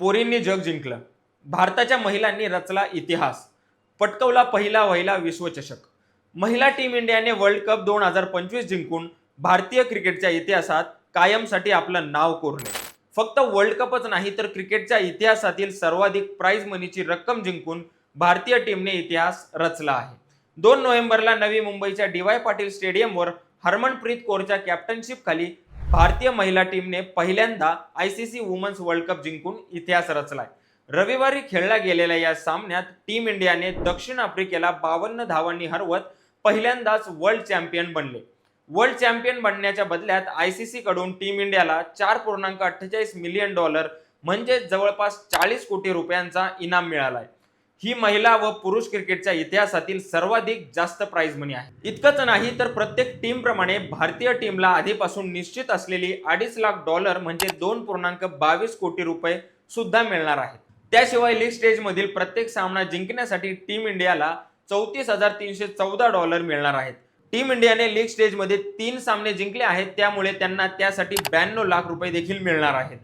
पोरींनी जग जिंकलं. भारताच्या महिलांनी रचला इतिहास. पटकवला पहिला विश्वचषक. महिला टीम इंडियाने वर्ल्ड कप 2025 जिंकून भारतीय क्रिकेटच्या इतिहासात कायमसाठी आपलं नाव कोरले. फक्त वर्ल्ड कपच नाही तर क्रिकेटच्या इतिहासातील सर्वाधिक प्राइज मनीची रक्कम जिंकून भारतीय टीमने इतिहास रचला आहे. 2 नोव्हेंबरला नवी मुंबईच्या डी.वाय. पाटील स्टेडियमवर हरमनप्रीत कौरच्या कॅप्टनशिप खाली भारतीय महिला टीमने पहिल्यांदा आयसीसी वुमन्स वर्ल्ड कप जिंकून इतिहास रचलाय. रविवारी खेळल्या गेलेल्या या सामन्यात टीम इंडियाने दक्षिण आफ्रिकेला 52 धावांनी हरवत पहिल्यांदाच वर्ल्ड चॅम्पियन बनले. वर्ल्ड चॅम्पियन बनण्याच्या बदल्यात आयसीसी कडून टीम इंडियाला $4.48 मिलियन म्हणजे जवळपास 40 कोटी रुपयांचा इनाम मिळालाय. ही महिला व पुरुष क्रिकेटच्या इतिहासातील सर्वाधिक जास्त प्राइज मनी आहे. इतकंच नाही तर प्रत्येक टीम प्रमाणे भारतीय टीमला आधीपासून निश्चित असलेली $2.5 लाख म्हणजे 2.22 कोटी रुपये सुद्धा मिळणार आहेत. त्याशिवाय लीग स्टेज मधील प्रत्येक सामना जिंकण्यासाठी टीम इंडियाला $34,314 मिळणार आहेत. टीम इंडियाने लीग स्टेज मध्ये 3 सामने जिंकले आहेत, त्यामुळे त्यांना त्यासाठी $92 लाख देखील मिळणार आहेत.